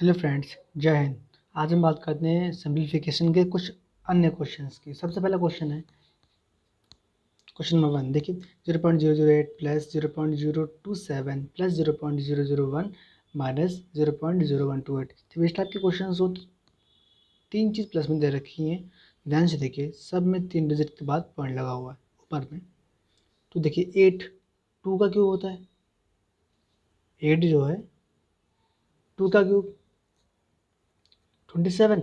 Hello friends, जय हिंद। आज हम बात करते हैं सिंप्लीफिकेशन के कुछ अन्य क्वेश्चंस की। सबसे पहला क्वेश्चन है क्वेश्चन नंबर 1। देखिए 0.008 प्लस 0.027 प्लस 0.001 माइनस 0.0128। तो इस टाइप के क्वेश्चन हो तो तीन चीज़ प्लस में दे रखी हैं। ध्यान से देखिए, सब में 3 डिजिट के बाद पॉइंट लगा हुआ है ऊपर में। तो देखिए 8 2 का क्यूब होता है। 8 जो है 2 का क्यूब 27।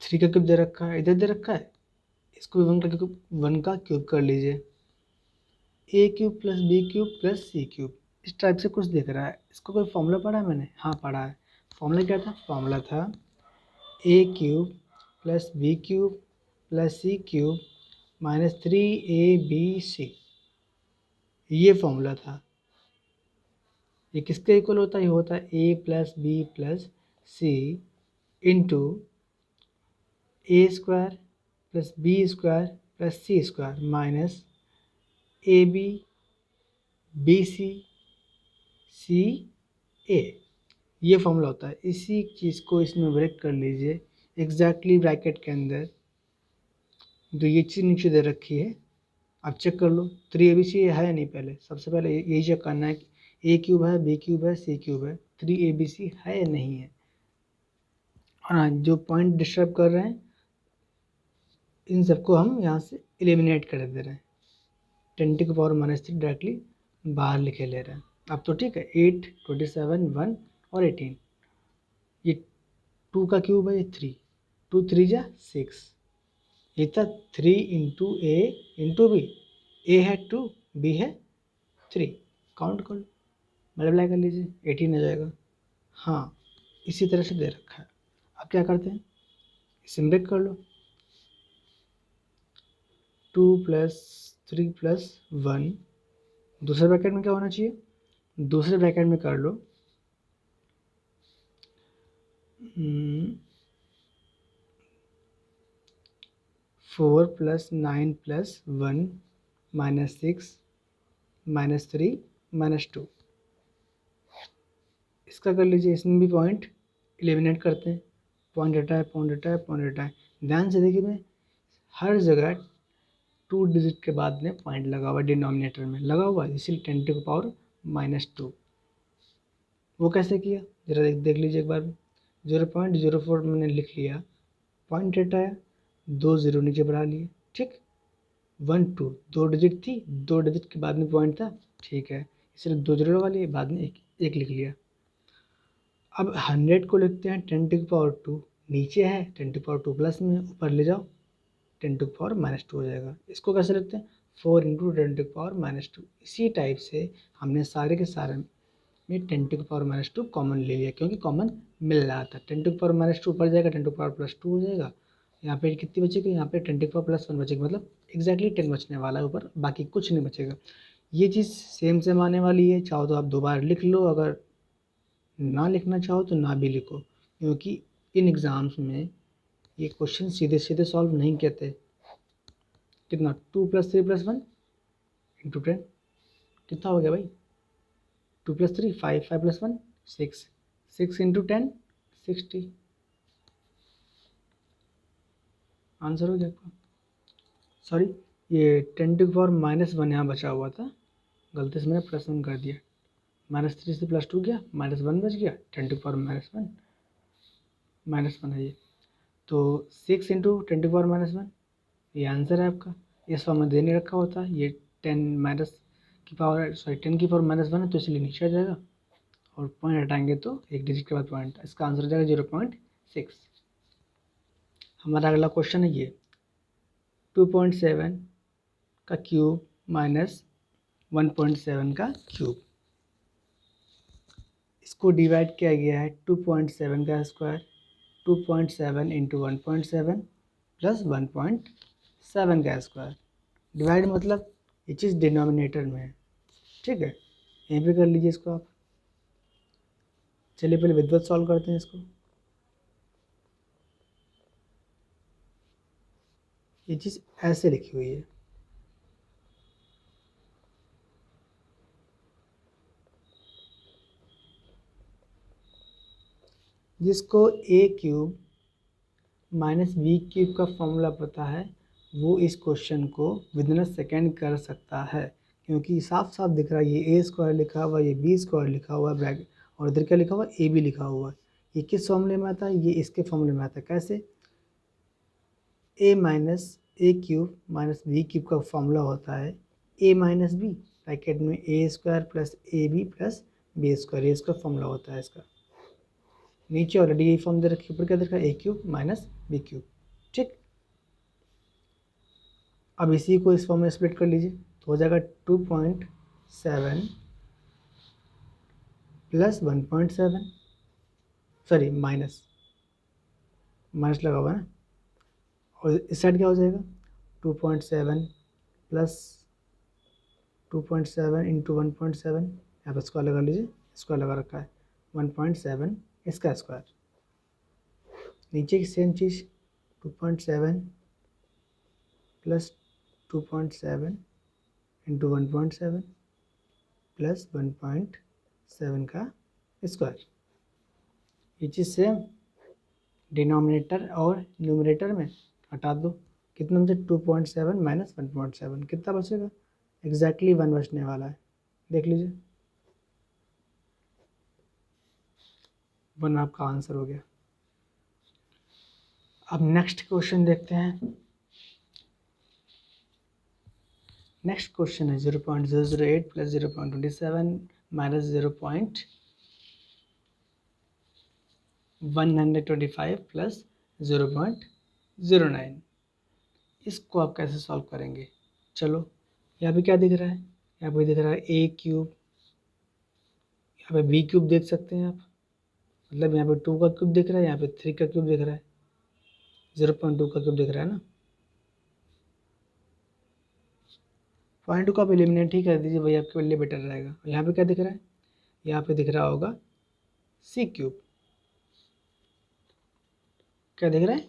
3 का क्यूब दे रखा है, इधर दे रखा है, इसको वन का क्यूब कर लीजिए। A cube plus B cube plus C cube, इस टाइप से कुछ दिख रहा है। इसको कोई फॉर्मूला पढ़ा है मैंने? हाँ पढ़ा है। फॉर्मूला क्या था? फॉर्मूला था A cube plus B cube plus C cube minus 3ab, ये फॉर्मूला था। ये किसके इक्वल होता है? ये होता है A plus B plus C into A square plus B square plus C square minus A B B C C A, ये फॉर्मूला होता है। इसी चीज़ को इसमें ब्रेक कर लीजिए एग्जैक्टली ब्रैकेट के अंदर। जो ये चीज़ नीचे दे रखी है, आप चेक कर लो 3abc है या नहीं। पहले सबसे पहले यही चेक करना है कि ए क्यूब है, बी क्यूब है, सी क्यूब है, 3abc है या नहीं है। और हाँ, जो पॉइंट डिस्टर्ब कर रहे हैं इन सबको हम यहाँ से एलिमिनेट कर दे रहे हैं। 10⁻³ डायरेक्टली बाहर लिखे ले रहे हैं। अब तो ठीक है, 8, 27, 1 और 18। ये 2 का क्यूब है, ये 3, 2 3 जा 6। ये था 3 इंटू ए इंटू बी। ए है 2, बी है 3, काउंट कर लो, मल्टीप्लाई कर लीजिए, 18 आ जाएगा। हाँ, इसी तरह से दे रखा है। अब क्या करते हैं, इसे ब्रेक कर लो। 2 प्लस 3 प्लस 1, दूसरे ब्रैकेट में क्या होना चाहिए? दूसरे ब्रैकेट में कर लो 4 plus 9 plus 1 minus 6 minus 3 minus 2। इसका कर लीजिए, इसमें भी पॉइंट एलिमिनेट करते हैं। पॉइंट हटाए, पॉइंट हटाए, पॉइंट हटाए। ध्यान से देखिए, मैं हर जगह 2 डिजिट के बाद में पॉइंट लगा हुआ है, डिनोमिनेटर में लगा हुआ है, इसीलिए 10⁻⁻²। वो कैसे किया जरा देख लीजिए एक बार। 0.04 मैंने लिख लिया, पॉइंट हटाया, 2 0 नीचे बढ़ा लिए, ठीक। 1 2 2 डिजिट थी, 2 डिजिट के बाद में पॉइंट था, ठीक है, इसलिए 2 0 लगा लिए, बाद में एक लिख लिया। अब 100 को लिखते हैं 10⁻², नीचे है 10⁻² प्लस में, ऊपर ले जाओ 10⁻⁻² हो जाएगा। इसको कैसे लिखते हैं? 4 इंटू 10⁻²। इसी टाइप से हमने सारे के सारे में 10⁻² कॉमन ले लिया, क्योंकि कॉमन मिल रहा था। 10⁻² ऊपर जाएगा, 10⁻+2 हो जाएगा। यहाँ पे कितनी बचेगी? यहाँ पे 10⁻+1 बचेगी, मतलब एग्जैक्टली 10 बचने वाला है ऊपर, बाकी कुछ नहीं बचेगा। ये चीज़ सेम सेम आने वाली है। चाहो तो आप दोबारा लिख लो, अगर ना लिखना चाहो तो ना भी लिखो, क्योंकि इन एग्ज़ाम्स में ये क्वेश्चन सीधे सीधे सॉल्व नहीं कहते। कितना? 2 + 3 + 1 इंटू 10, कितना हो गया भाई? 2 + 3 5, 5 + 1 6, 6 इंटू 10 60। आंसर हो गया आपका। सॉरी, ये 10⁻⁻1 यहाँ बचा हुआ था, गलती से मैंने +1 कर दिया। -3 से +2 गया, -1 बच गया, 10⁻⁻1 -1 है ये। तो 6 इंटू 10⁻⁻1, ये आंसर है आपका। इस फॉर्म में दे नहीं रखा होता, ये 10⁻⁻1 है, तो इसलिए नीचे आ जाएगा, और पॉइंट हटाएंगे तो एक डिजिट के बाद पॉइंट, इसका आंसर हो जाएगा 0.6। हमारा अगला क्वेश्चन है ये 2.7 का क्यूब माइनस 1.7 का क्यूब। इसको डिवाइड किया गया है 2.7 का स्क्वायर, 2.7 इंटू 1.7 प्लस 1.7 का स्क्वायर। डिवाइड मतलब ये चीज़ डिनोमिनेटर में है, ठीक है, यहीं पे कर लीजिए इसको आप। चलिए पहले विदवत सॉल्व करते हैं इसको। ये चीज़ ऐसे लिखी हुई है, जिसको ए क्यूब माइनस बी क्यूब का फॉर्मूला पता है वो इस क्वेश्चन को विदिन अ सेकेंड कर सकता है, क्योंकि साफ साफ दिख रहा है ये ए स्क्वायर लिखा हुआ है, ये बी स्क्वायर लिखा हुआ है ब्रैकेट, और इधर क्या लिखा हुआ है ए बी लिखा हुआ है। ये किस फॉर्मूले में आता है, ये इसके फॉर्मूले में आता है। कैसे, A minus A cube minus B cube का फॉर्मूला होता है ए माइनस बी, ब्रैकेट में A square plus A B plus B square, ये इसका फॉर्मूला होता है इसका। नीचे ऑलरेडी यही फॉर्म दे रखी, ऊपर क्या दे रखा है A cube minus B cube. ठीक, अब इसी को इस फॉर्म में स्प्लिट कर लीजिए तो हो जाएगा 2.7 प्लस 1.7, सॉरी माइनस लगा हुआ है ना, और इस साइड क्या हो जाएगा 2.7 प्लस 2.7 इंटू 1.7, यहाँ पर स्क्वायर लगा लीजिए, स्क्वायर लगा रखा है 1.7 इसका स्क्वायर। नीचे की सेम चीज़ 2.7 प्लस 2.7 इंटू 1.7 प्लस 1.7 का स्क्वायर। ये चीज़ सेम डिनोमिनेटर और न्यूमरेटर में हटा दो, कितना मुझे 2.7 माइनस 1.7 कितना बचेगा, एग्जैक्टली 1 बचने वाला है, देख लीजिए 1 आपका आंसर हो गया। अब नेक्स्ट क्वेश्चन देखते हैं। नेक्स्ट क्वेश्चन है 0.008 प्लस 0.27 माइनस 0.125 प्लस 0.09। इसको आप कैसे सॉल्व करेंगे। चलो यहाँ पे क्या दिख रहा है, यहाँ पे दिख रहा है ए क्यूब, यहाँ पे बी क्यूब देख सकते हैं आप, मतलब यहाँ पे 2 का क्यूब दिख रहा है, यहाँ पे 3 का क्यूब दिख रहा है, 0.2 का क्यूब दिख रहा है ना। पॉइंट को आप एलिमिनेट ही कर दीजिए, वही आपके लिए बेटर रहेगा। यहाँ पे क्या दिख रहा है, यहाँ पे दिख रहा होगा सी क्यूब, क्या दिख रहा है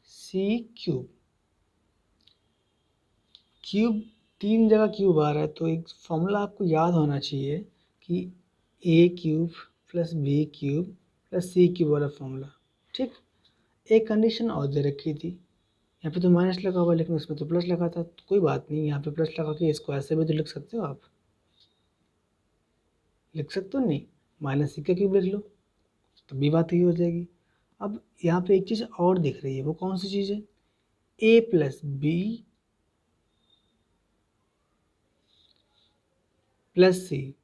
सी क्यूब। क्यूब 3 जगह क्यूब आ रहा है, तो एक फॉर्मूला आपको याद होना चाहिए कि A cube plus B cube plus C cube वाला फॉर्मूला। ठीक, एक कंडीशन और दे रखी थी, यहाँ पे तो माइनस लगा हुआ लेकिन उसमें तो प्लस लगा था, तो कोई बात नहीं, यहाँ पे प्लस लगा के इसको ऐसे भी तो लिख सकते हो आप, लिख सकते हो नहीं, माइनस सी का क्यूब लिख लो तो भी बात ही हो जाएगी। अब यहाँ पे एक चीज़ और दिख रही है, वो कौन सी चीज़ है, A plus B plus C,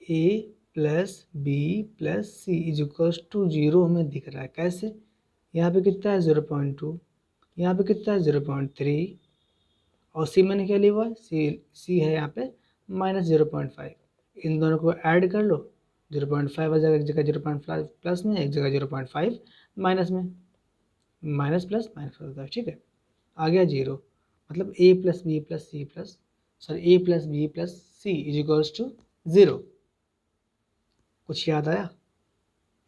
A plus B plus C is equals to 0 हमें दिख रहा है। कैसे, यहाँ पे कितना है 0.2, यहाँ पे कितना है 0.3, और सी मैंने क्या लिया हुआ है सी है यहाँ पे माइनस 0.5, इन दोनों को ऐड कर लो 0.5 आ जाएगा, एक जगह 0.5 प्लस में, एक जगह 0.5 माइनस में, माइनस प्लस माइनस होता है। ठीक है, आ गया 0, मतलब A plus B plus C plus sorry A plus B plus C is equals to 0। कुछ याद आया,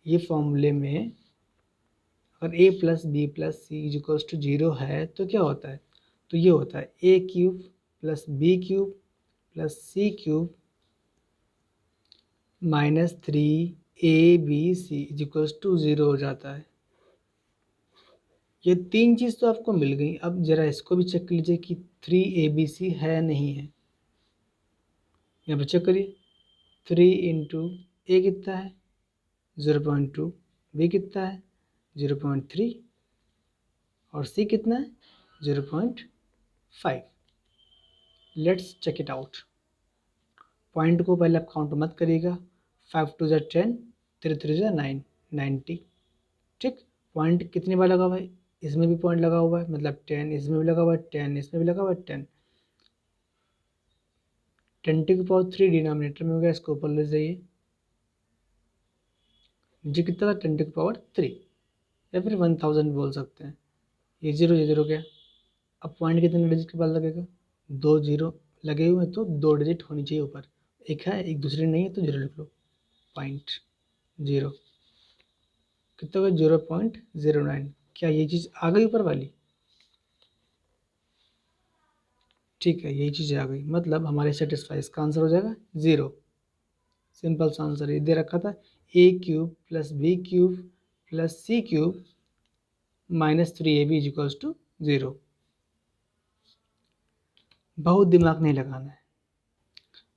ये फॉर्मूले में अगर A plus B plus C is equals to 0 है तो क्या होता है, तो ये होता है A cube plus B cube plus C cube minus 3 ABC is equals to 0 हो जाता है। ये 3 चीज़ तो आपको मिल गई, अब जरा इसको भी चेक कर लीजिए कि 3ABC है नहीं है, यहाँ पर चेक करिए 3 इंटू ए कितना है 0.2, बी कितना है 0.3 और सी कितना है 0.5। Let's check it out. Point को पहले आप काउंट मत करिएगा, 5 2 10, 3 3 9, 90। ठीक, पॉइंट कितनी बार लगा हुआ है, इसमें भी पॉइंट लगा हुआ है, मतलब 10 इसमें भी लगा हुआ है, 10 इसमें भी लगा हुआ है, 10 10⁻³ डिनोमिनेटर में हो गया, इसको ऊपर ले जाइए, जी कितना था 10⁻³ या फिर 1000 बोल सकते हैं, ये 0 गया। अब पॉइंट कितने डिजिट के बाद लगेगा, 2 0 लगे हुए हैं तो 2 डिजिट होनी चाहिए ऊपर, एक है एक दूसरी नहीं है तो 0 लिख लो, 0.0 कितना होगा 0.09। क्या ये चीज़ आ गई ऊपर वाली, ठीक है यही चीज़ आ गई, मतलब हमारे सेटिस्फाई, इसका आंसर हो जाएगा 0। सिंपल सा आंसर ये दे रखा था, A cube plus B cube plus C cube minus 3ab is equals to 0। बहुत दिमाग नहीं लगाना है।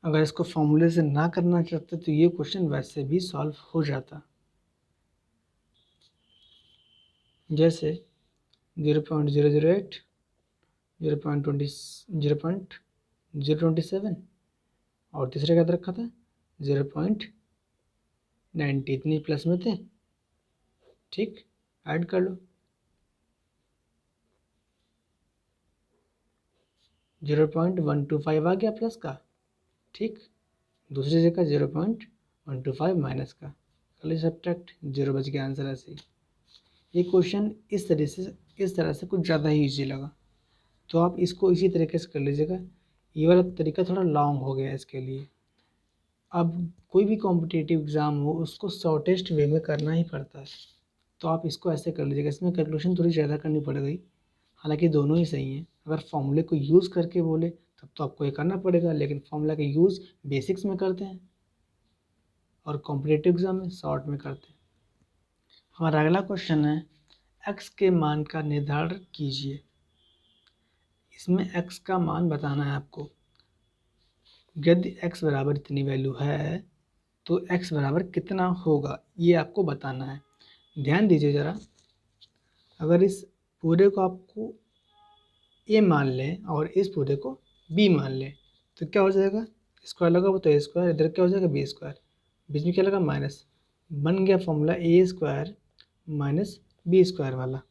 अगर इसको फॉर्मूले से ना करना चाहते तो ये क्वेश्चन वैसे भी सॉल्व हो जाता। जैसे 0.008, 0.027 और तीसरे क्या रखा था 0.90, इतनी प्लस में थे। ठीक, ऐड कर लो। 0.125 आ गया प्लस का। ठीक, दूसरी जगह 0.125 माइनस का, कर ली सब्ट्रैक्ट, 0 बच गया आंसर। ऐसे ही ये क्वेश्चन इस तरह से कुछ ज़्यादा ही ईजी लगा, तो आप इसको इसी तरीके से कर लीजिएगा। ये वाला तरीका थोड़ा लॉन्ग हो गया इसके लिए। अब कोई भी कॉम्पिटिटिव एग्ज़ाम हो उसको शॉर्टेस्ट वे में करना ही पड़ता है, तो आप इसको ऐसे कर लीजिएगा। इसमें कैलकुलेशन थोड़ी ज़्यादा करनी पड़ गई, हालांकि दोनों ही सही हैं। अगर फॉर्मूले को यूज़ करके बोले तब तो आपको ये करना पड़ेगा, लेकिन फॉर्मूला का यूज़ बेसिक्स में करते हैं और कॉम्पिटिटिव एग्ज़ाम में शॉर्ट में करते हैं। हमारा अगला क्वेश्चन है x के मान का निर्धारण कीजिए। इसमें x का मान बताना है आपको। यदि x बराबर इतनी वैल्यू है तो x बराबर कितना होगा ये आपको बताना है। ध्यान दीजिए ज़रा, अगर इस पूरे को आपको a मान लें और इस पूरे को b मान लें तो क्या हो जाएगा, स्क्वायर लगा हुआ तो a स्क्वायर, इधर क्या हो जाएगा b स्क्वायर, बीच में क्या लगा माइनस, बन गया formula a square minus b square वाला।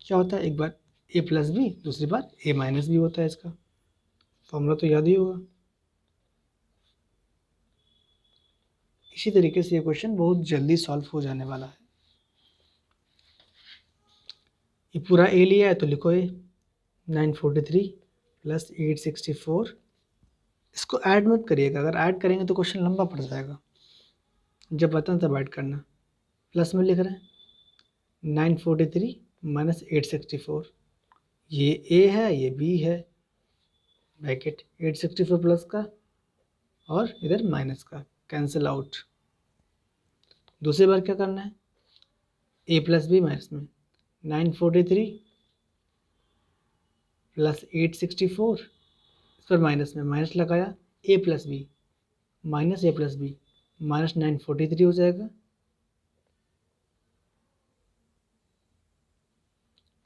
क्या होता है, एक बार a प्लस बी, दूसरी बार a माइनस बी होता है। इसका फॉर्मूला तो याद ही होगा। इसी तरीके से ये क्वेश्चन बहुत जल्दी सॉल्व हो जाने वाला है। ये पूरा a लिया है तो लिखो a 943 प्लस 864। इसको ऐड मत करिएगा, अगर ऐड करेंगे तो क्वेश्चन लंबा पड़ जाएगा। जब बताएं तब ऐड करना। प्लस में लिख रहे हैं 943 माइनस 864, ये a है ये b है, ब्रैकेट 864 प्लस का और इधर माइनस का, कैंसिल आउट। दूसरी बार क्या करना है, a प्लस बी माइनस में 943 प्लस 864, इस पर माइनस में माइनस लगाया, a plus B minus a plus B minus 943 हो जाएगा।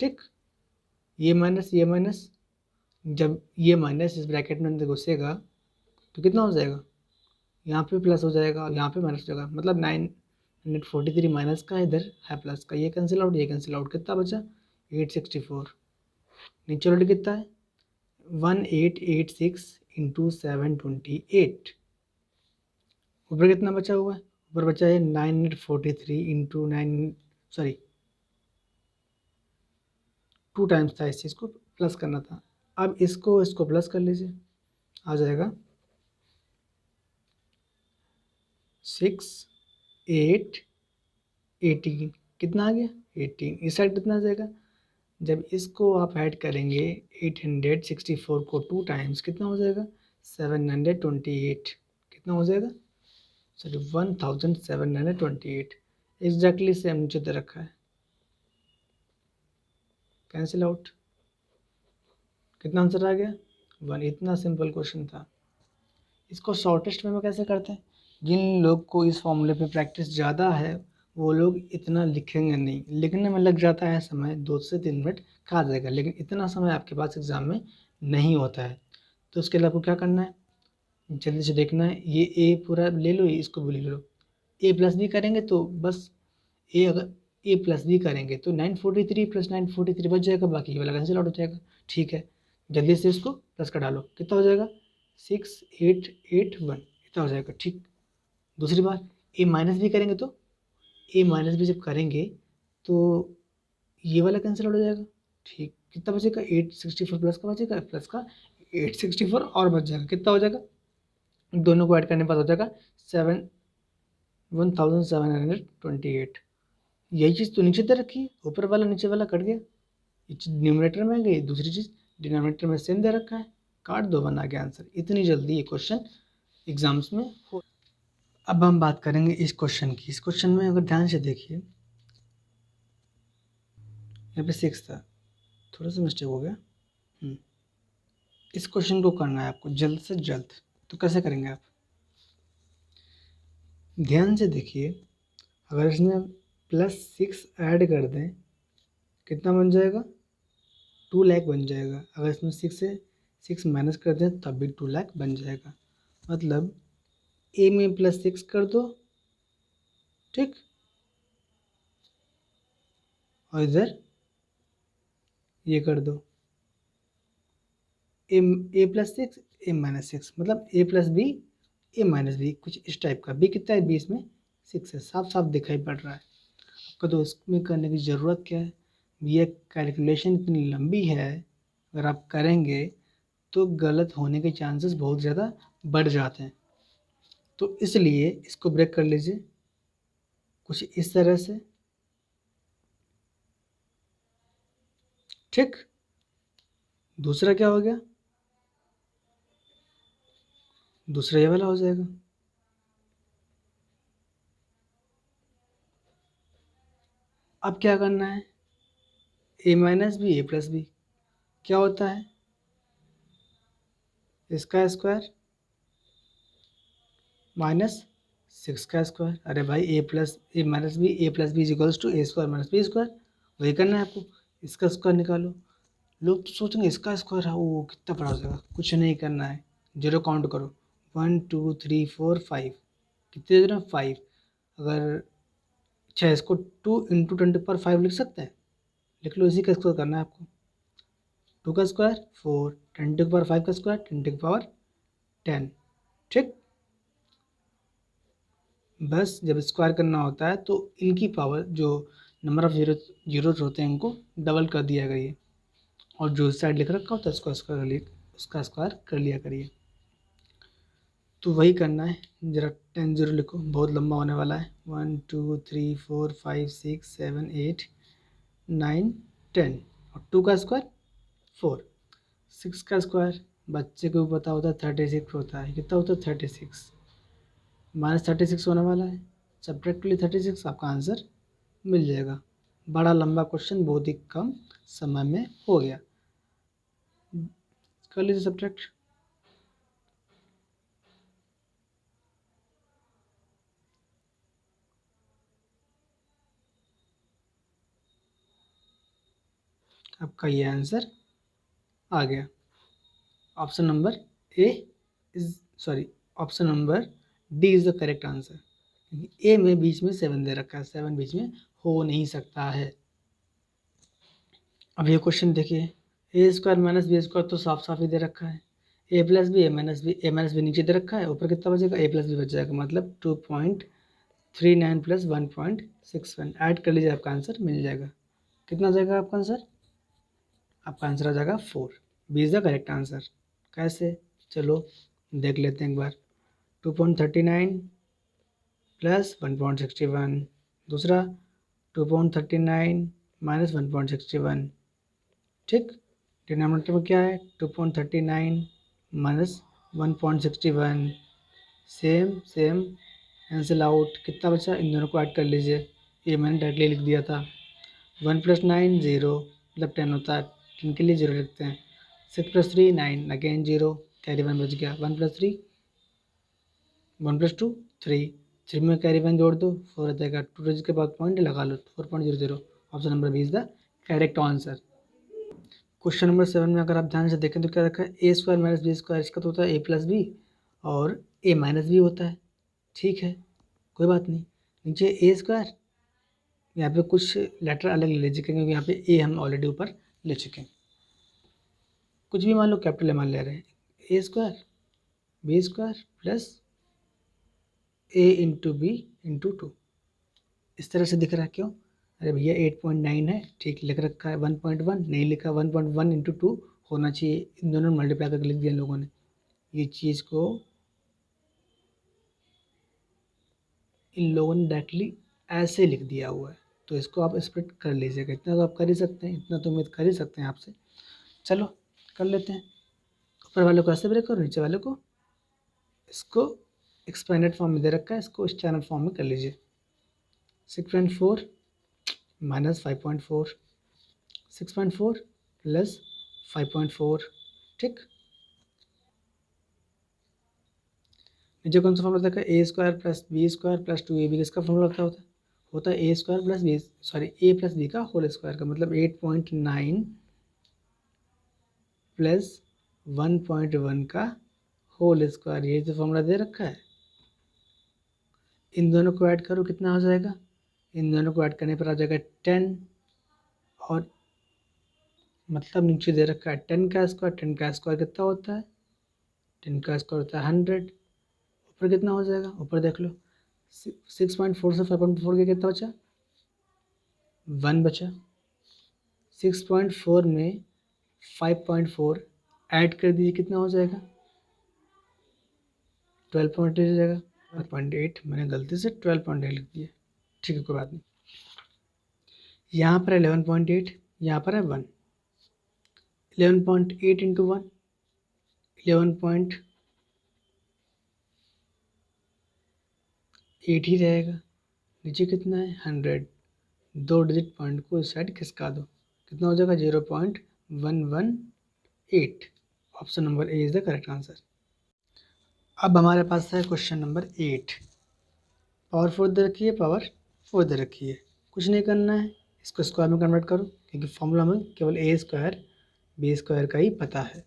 ठीक, ये माइनस जब ये माइनस इस ब्रैकेट में अंदर घुसेगा तो कितना हो जाएगा, यहाँ पे प्लस हो जाएगा और यहाँ पे माइनस हो जाएगा, मतलब 943 माइनस का, इधर है प्लस का, ये कैंसिल आउट ये कैंसिल आउट, कितना बचा 864। नीचे ऑलरेडी कितना है 1886 इंटू 728। ऊपर कितना बचा हुआ है, ऊपर बचा है 943 इंटू 9, सॉरी 2 टाइम्स था, इस चीज़ को प्लस करना था। अब इसको प्लस कर लीजिए, आ जाएगा 6 8 18, कितना आ गया 18। इस साइड कितना आ जाएगा, जब इसको आप ऐड करेंगे 864 को 2 टाइम्स कितना हो जाएगा 728, कितना हो जाएगा सॉरी 1728। एग्जैक्टली सेम नीचे दे रखा है, कैंसिल आउट, कितना आंसर आ गया 1। इतना सिंपल क्वेश्चन था। इसको शॉर्टेस्ट में कैसे करते हैं, जिन लोग को इस फॉर्मूले पे प्रैक्टिस ज़्यादा है वो लोग इतना लिखेंगे नहीं, लिखने में लग जाता है समय 2 से 3 मिनट खा जाएगा, लेकिन इतना समय आपके पास एग्ज़ाम में नहीं होता है। तो उसके लिए आपको क्या करना है, जल्दी से देखना है, ये ए पूरा ले लो, इसको भी ले लो। ए प्लस बी करेंगे तो बस ए, अगर ए प्लस बी करेंगे तो 943 प्लस 943 बच जाएगा, बाकी ये वाला कैंसिल आउट हो जाएगा। ठीक है, जल्दी से इसको प्लस का डालो, कितना हो जाएगा 6881, इतना हो जाएगा। ठीक, दूसरी बार ए माइनस बी करेंगे तो ए माइनस बी जब करेंगे तो ये वाला कैंसिल आउट हो जाएगा। ठीक, कितना बचेगा 864 प्लस का बचेगा, प्लस का 864 और बच जाएगा, कितना हो जाएगा, दोनों को ऐड करने के बाद हो जाएगा 1728। यही चीज़ तो नीचे दे रखी है, ऊपर वाला नीचे वाला कट गया, ये चीज़ न्यूमरेटर में गई, दूसरी चीज़ डिनोमिनेटर में सेम दे रखा है, काट दो, बना गया आंसर। इतनी जल्दी ये क्वेश्चन एग्जाम्स में हो। अब हम बात करेंगे इस क्वेश्चन की। इस क्वेश्चन में अगर ध्यान से देखिए, यहाँ पे 6 था, थोड़ा सा मिस्टेक हो गया। इस क्वेश्चन को करना है आपको जल्द से जल्द। तो कैसे करेंगे आप, ध्यान से देखिए। अगर इसमें +6 ऐड कर दें कितना बन जाएगा, 2 लाख बन जाएगा। अगर इसमें 6 से 6 माइनस कर दें तब भी 2 लाख बन जाएगा। मतलब ए में +6 कर दो, ठीक, और इधर ये कर दो a+6 a-6, मतलब a+b a-b, कुछ इस टाइप का। b कितना है, 20 में 6 है, साफ साफ दिखाई पड़ रहा है आपको। तो इसमें करने की ज़रूरत क्या है, ये कैलकुलेशन इतनी लंबी है, अगर आप करेंगे तो गलत होने के चांसेस बहुत ज़्यादा बढ़ जाते हैं। तो इसलिए इसको ब्रेक कर लीजिए कुछ इस तरह से, ठीक। दूसरा क्या हो गया, दूसरा ये वाला हो जाएगा। अब क्या करना है, a-b a+b क्या होता है, इसका स्क्वायर -6 का स्क्वायर। अरे भाई a+b equals to a² - b², वही करना है आपको। इसका स्क्वायर निकालो। लोग तो सोचेंगे इसका स्क्वायर है वो कितना बड़ा हो जाएगा, कुछ नहीं करना है, जीरो काउंट करो, 1 2 3 4 5, कितने दे रहे हैं, 5। अगर अच्छा इसको 2 × 10⁵ लिख सकते हैं, लिख लो। इसी का स्क्वायर करना है आपको। 2 का स्क्वायर 4, 10⁵ का स्क्वायर 10⁻10, ठीक। बस जब स्क्वायर करना होता है तो इनकी पावर, जो नंबर ऑफ जीरोज होते हैं, इनको डबल कर दिया करिए, और जो साइड लिख रखा होता है उसका स्क्वायर कर लिया करिए। तो वही करना है। ज़रा 10 0 लिखो, बहुत लंबा होने वाला है। 1 2 3 4 5 6 7 8 9 10, और 2 का स्क्वायर 4, 6 का स्क्वायर बच्चे को पता होता है 36 होता है। कितना होता है, 36, -36 होने वाला है। सब्ट्रैक्ट के लिए 36, आपका आंसर मिल जाएगा। बड़ा लंबा क्वेश्चन बहुत ही कम समय में हो गया। कर लीजिए सब्ट्रैक्ट। आपका ये आंसर आ गया। Option number A is sorry option number D is the correct answer. A में बीच में 7 दे रखा है, 7 बीच में हो नहीं सकता है। अब ये क्वेश्चन देखिए, a² - b² तो साफ साफ ही दे रखा है। a+b a-b नीचे दे रखा है, ऊपर कितना बचेगा, a+b बच जाएगा, मतलब 2.39 + 1.61 ऐड कर लीजिए, आपका आंसर मिल जाएगा। कितना आ जाएगा आपका आंसर, आपका आंसर आ जाएगा 4। B is the correct answer. कैसे, चलो देख लेते हैं एक बार। 2.39 + 1.61, दूसरा 2.39 - 1.61, ठीक। डिनोमिनेटर में क्या है, 2.39 - 1.61, सेम सेम कैंसिल आउट। कितना बचा, इन दोनों को ऐड कर लीजिए, ये मैंने डायरेक्टली लिख दिया था। 1 + 9 0, मतलब 10 होता है, 10 के लिए 0 लिखते हैं। 6 + 3 9, अगेन 0, कैरी 1 बच गया। 1 + 3 1 + 2 3, 3 में कैरी 1 जोड़ दो, 4 आ जाएगा। 2 डिजिट के बाद पॉइंट लगा लो, 4.00। Option number B is the correct answer. Question number 7 में अगर आप ध्यान से देखें तो क्या रखा है, a² - b², इसका तो होता है a+b, और a-b होता है, ठीक है, कोई बात नहीं। नीचे a², यहाँ पे कुछ लेटर अलग ले लीजिए क्योंकि यहाँ पे ए हम ऑलरेडी ऊपर ले चुके हैं। कुछ भी मान लो, कैपिटल ए मान ले रहे हैं, a² b² plus a × b × 2, इस तरह से दिख रहा है। क्यों, अरे भैया 8.9 है, ठीक लिख रखा है। 1.1 नहीं लिखा, 1.1 × 2 होना चाहिए। इन दोनों मल्टीप्लाई करके लिख दिया इन लोगों ने। ये चीज़ को इन लोगों ने डायरेक्टली ऐसे लिख दिया हुआ है, तो इसको आप स्प्लिट कर लीजिएगा। इतना तो आप कर ही सकते हैं, इतना तो उम्मीद कर ही सकते हैं आपसे। चलो कर लेते हैं। ऊपर वाले को ऐसे ब्रेक करो, नीचे वाले को, इसको एक्सपेंडेड फॉर्म में दे रखा है, इसको स्टैंडर्ड फॉर्म में कर लीजिए। 6.4 - 5.4, 6.4 प्लस 5.4, ठीक। नीचे कौन सा फॉर्मूला देखा, A square plus B square plus 2ab, किसका फॉर्मूला होता है A square plus B, sorry A plus B का होल स्क्वायर का, मतलब 8.9 प्लस 1.1 का होल स्क्वायर, ये तो फॉर्मूला दे रखा है। इन दोनों को ऐड करो, कितना हो जाएगा, इन दोनों को ऐड करने पर आ जाएगा 10, और मतलब नीचे दे रखा है 10 का स्क्वायर, 10 का स्क्वायर कितना होता है, 10 का स्क्वायर होता है 100। ऊपर कितना हो जाएगा, ऊपर देख लो, 6.4 से 5.4 के कितना बचा, 1 बचा। 6.4 में 5.4 ऐड कर दीजिए, कितना हो जाएगा, 12.8 हो जाएगा। 12.8 मैंने गलती से 12.8 लिख दिया, ठीक है कोई बात नहीं। यहाँ पर है 11.8, यहाँ पर है 1, 11.8 इंटू 1 11.8 ही रहेगा। नीचे कितना है 100, 2 डिजिट पॉइंट को इस साइड खिसका दो, कितना हो जाएगा 0.118। Option number A is the correct answer. अब हमारे पास है क्वेश्चन नंबर 8। पावर 4 दे रखी है, पावर 4 दे रखी है, कुछ नहीं करना है, इसको स्क्वायर में कन्वर्ट करो, क्योंकि फॉर्मूला में केवल ए स्क्वायर बी स्क्वायर का ही पता है,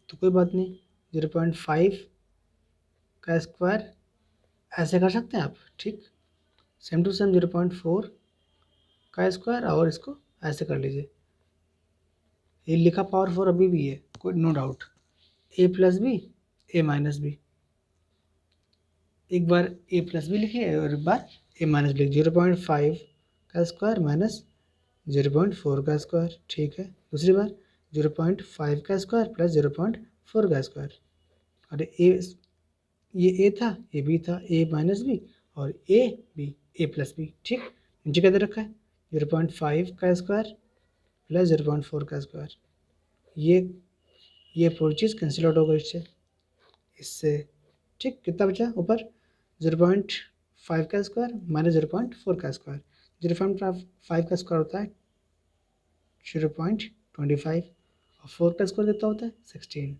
तो कोई बात नहीं। 0.5 का स्क्वायर ऐसे कर सकते हैं आप, ठीक। सेम टू सेम 0.4 का स्क्वायर और इसको ऐसे कर लीजिए। ये लिखा पावर 4 अभी भी है, कोई नो डाउट, ए प्लस बी ए माइनस बी, एक बार ए प्लस बी लिखिए और एक बार ए माइनस बी। 0.5 का स्क्वायर माइनस 0.4 का स्क्वायर, ठीक है। दूसरी बार 0.5 का स्क्वायर प्लस 0.4 का स्क्वायर, और ये ए था, ये बी था, ए माइनस बी और A B, A plus B, ठीक। नीचे क्या दे रखा है 0.5 का स्क्वायर प्लस 0.4 का स्क्वायर, ये फोर चीज़ कैंसिल आउट होगा इससे, ठीक। कितना बचा ऊपर 0.5 का स्क्वायर माइनस 0.4 का स्क्वायर, 0.5 का स्क्वायर होता है 0.25 और 4 का स्क्वायर कितना होता है 16,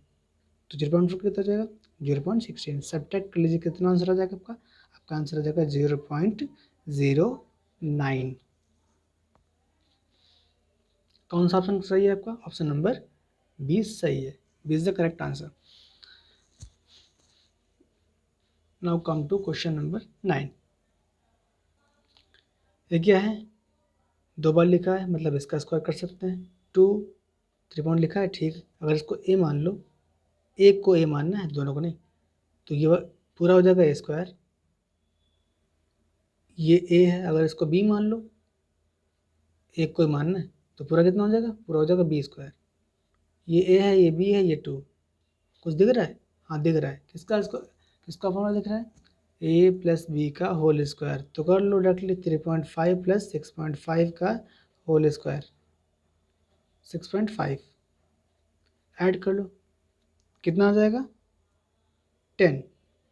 तो 0.4 कितना हो जाएगा 0.16। सब्ट्रैक्ट कर लीजिए, कितना आंसर आ जाएगा आपका, आपका आंसर आ जाएगा 0.09। कौन सा ऑप्शन सही है आपका, ऑप्शन नंबर 20 सही है, 20 the correct answer. Now come to question number 9। ये क्या है, 2 बार लिखा है, मतलब इसका स्क्वायर कर सकते हैं। 2 3 पॉइंट लिखा है, ठीक। अगर इसको ए मान लो, एक को ए मानना है, दोनों को नहीं, तो ये पूरा हो जाएगा ए स्क्वायर, ये ए है। अगर इसको बी मान लो, एक को मानना है, तो पूरा कितना हो जाएगा, पूरा हो जाएगा बी स्क्वायर। ये ए है, ये बी है, ये 2, कुछ दिख रहा है, हाँ दिख रहा है। किसका फॉर्मूला दिख रहा है, ए प्लस बी का होल स्क्वायर, तो कर लो डायरेक्टली 3.5 प्लस 6.5 का होल स्क्वायर, 6.5 ऐड कर लो, कितना आ जाएगा 10।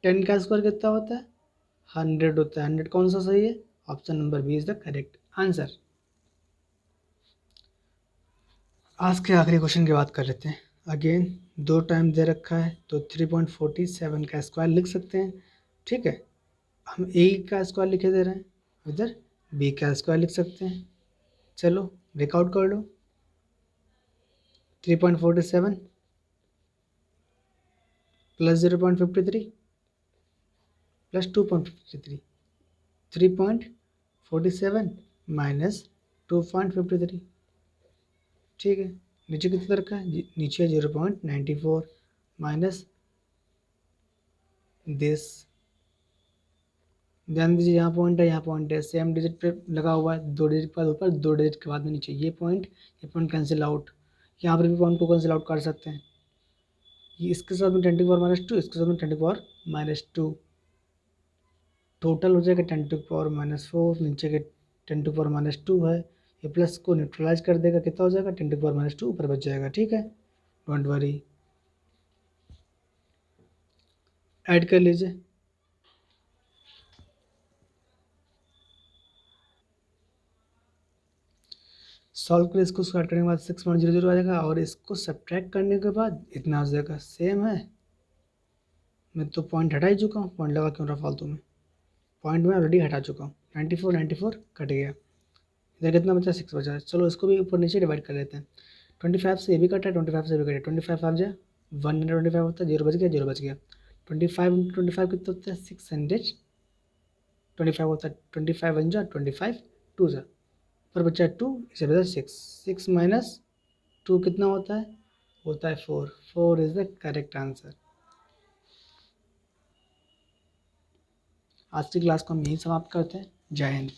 10 का स्क्वायर कितना होता है 100 होता है। 100 कौन सा सही है, option number B is the correct answer. आज के आखिरी क्वेश्चन की बात कर लेते हैं। अगेन 2 टाइम दे रखा है, तो 3.47 का स्क्वायर लिख सकते हैं, ठीक है। हम ए का स्क्वायर लिखे दे रहे हैं, इधर बी का स्क्वायर लिख सकते हैं। चलो ब्रेकआउट कर लो, 3.47 प्लस 0.53 प्लस 2.53, 3.47 माइनस 2.53, ठीक है। नीचे कितना रखा है, नीचे 0.94 माइनस दिस, ध्यान दीजिए यहाँ पॉइंट है, यहाँ पॉइंट है, सेम डिजिट पे लगा हुआ है, 2 डिजिट के बाद ऊपर, 2 डिजिट के बाद में नीचे, ये पॉइंट कैंसिल आउट, यहाँ पर भी पॉइंट को कैंसिल आउट कर सकते हैं। ये इसके साथ में 10⁻², इसके साथ में 10⁻², टोटल हो जाएगा 10⁻⁻4, नीचे के 10⁻², है, ये प्लस को न्यूट्रलाइज कर देगा, कितना हो जाएगा 10⁻², ऊपर बच जाएगा, ठीक है। डोंट वरी, ऐड कर लीजिए, सॉल्व कर इसको स्क्वायर करने के बाद 6.00 आ जाएगा और इसको सब्ट्रैक्ट करने के बाद इतना हो जाएगा। सेम है, मैं तो पॉइंट हटा ही चुका हूँ, पॉइंट लगा क्यों रहा फालतू में, पॉइंट में ऑलरेडी हटा चुका हूँ। 94 कट गया, इधर कितना बचा 6 बचा। चलो इसको भी ऊपर नीचे डिवाइड कर लेते हैं। 25 से ये भी कटा है, 25 से भी कटा है, 25 आ जाए 125 होता है, 0 बच गया, 0 बच गया। 25 × 25 कितना होता है 625 होता है। 25 1 जा 25 2 जा, पर बचा 2, इसे बचा 6। 6 माइनस 2 कितना होता है 4। 4 इज द करेक्ट आंसर। आज की क्लास को हम यहीं समाप्त करते हैं। जय हिंद।